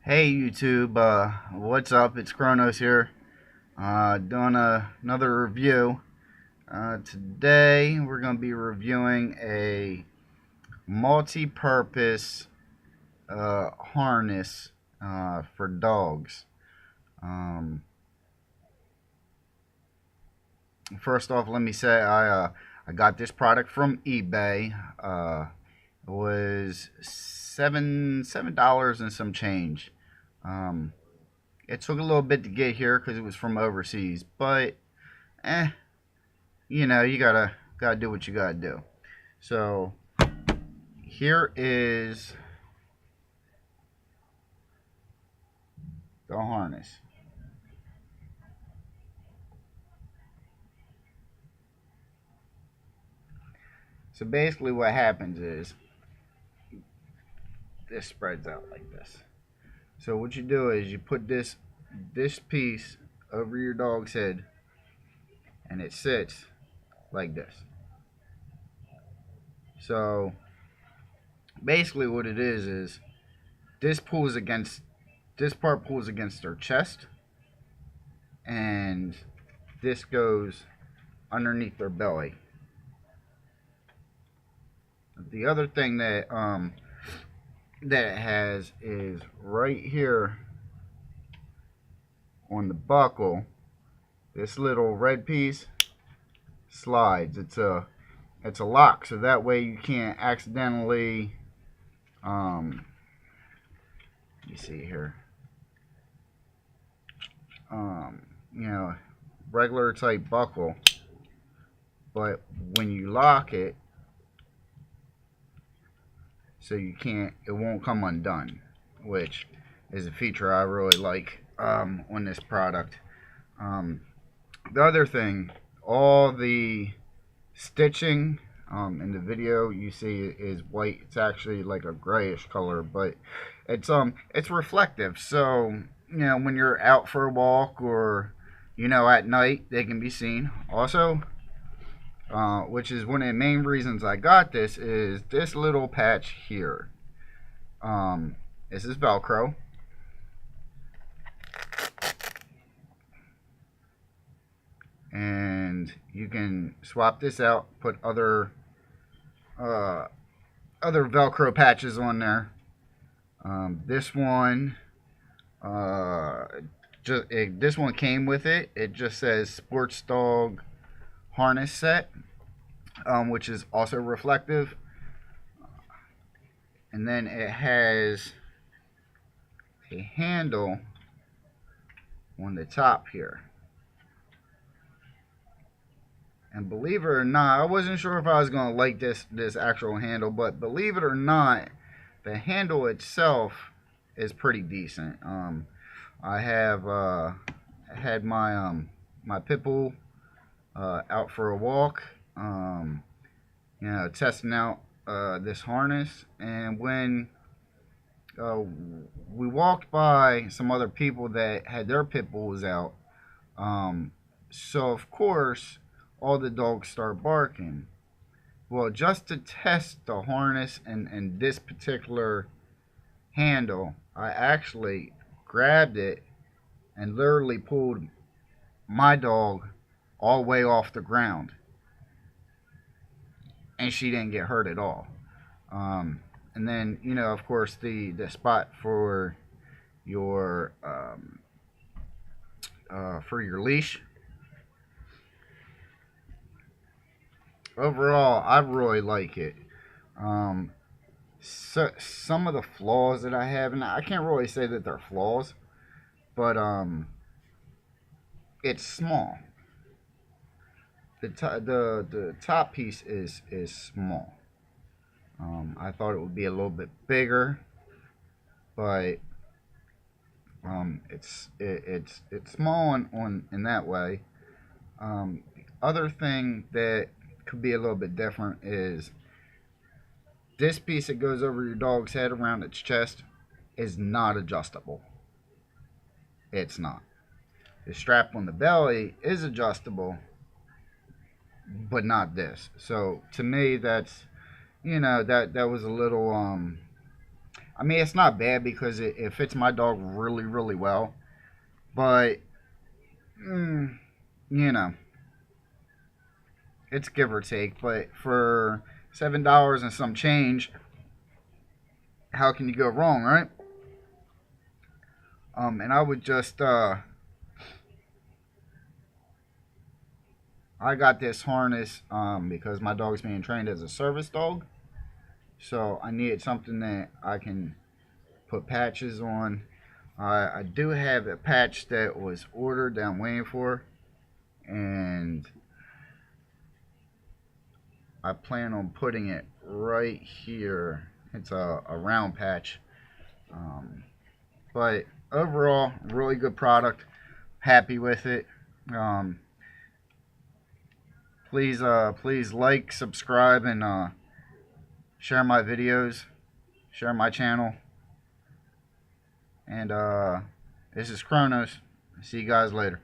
Hey YouTube, what's up? It's Kronos here, doing another review. Today we're going to be reviewing a multi-purpose harness for dogs. Um, First off, let me say I got this product from eBay. It was $7 and some change. Um, it took a little bit to get here because it was from overseas, but eh, you gotta do what you gotta do. So here is the harness. So basically what happens is this spreads out like this. So what you do is you put this piece over your dog's head and it sits like this. So basically what it is this pulls against this part pulls against their chest, and this goes underneath their belly. The other thing that it has is right here on the buckle. This little red piece slides. It's a lock, so that way you can't accidentally you see here, you know, regular type buckle, but when you lock it, so it won't come undone, which is a feature I really like on this product. The other thing, all the stitching in the video you see is white. It's actually like a grayish color, but it's reflective. So when you're out for a walk or at night, they can be seen. Also, which is one of the main reasons I got this, is this little patch here. This is Velcro. And you can swap this out, put other Velcro patches on there. This one, this one came with it. It just says Sports Dog Harness Set, which is also reflective. And then it has a handle on the top here. And believe it or not, I wasn't sure if I was going to like this actual handle, but believe it or not, the handle itself is pretty decent. I have had my pit bull out for a walk, testing out this harness, and when we walked by some other people that had their pit bulls out, so of course all the dogs start barking. Well, just to test the harness and this particular handle, I actually grabbed it and literally pulled my dog all the way off the ground, and she didn't get hurt at all. And then of course the spot for your leash. Overall, I really like it. So some of the flaws that I have, and I can't really say that they're flaws, but it's small. The top piece is small. I thought it would be a little bit bigger, but it's small in that way. The other thing that could be a little bit different is this piece that goes over your dog's head around its chest is not adjustable. It's not. The strap on the belly is adjustable, but not this. So to me, that's that was a little I mean, it's not bad because it fits my dog really, really well. But, you know, it's give or take. But for $7 and some change, how can you go wrong, right? And I would just, I got this harness because my dog's being trained as a service dog. So I needed something that I can put patches on. I do have a patch that was ordered that I'm waiting for, and I plan on putting it right here. It's a round patch, but overall, really good product. Happy with it. Um, please like, subscribe, and share my videos, share my channel. And this is Kronos. See you guys later.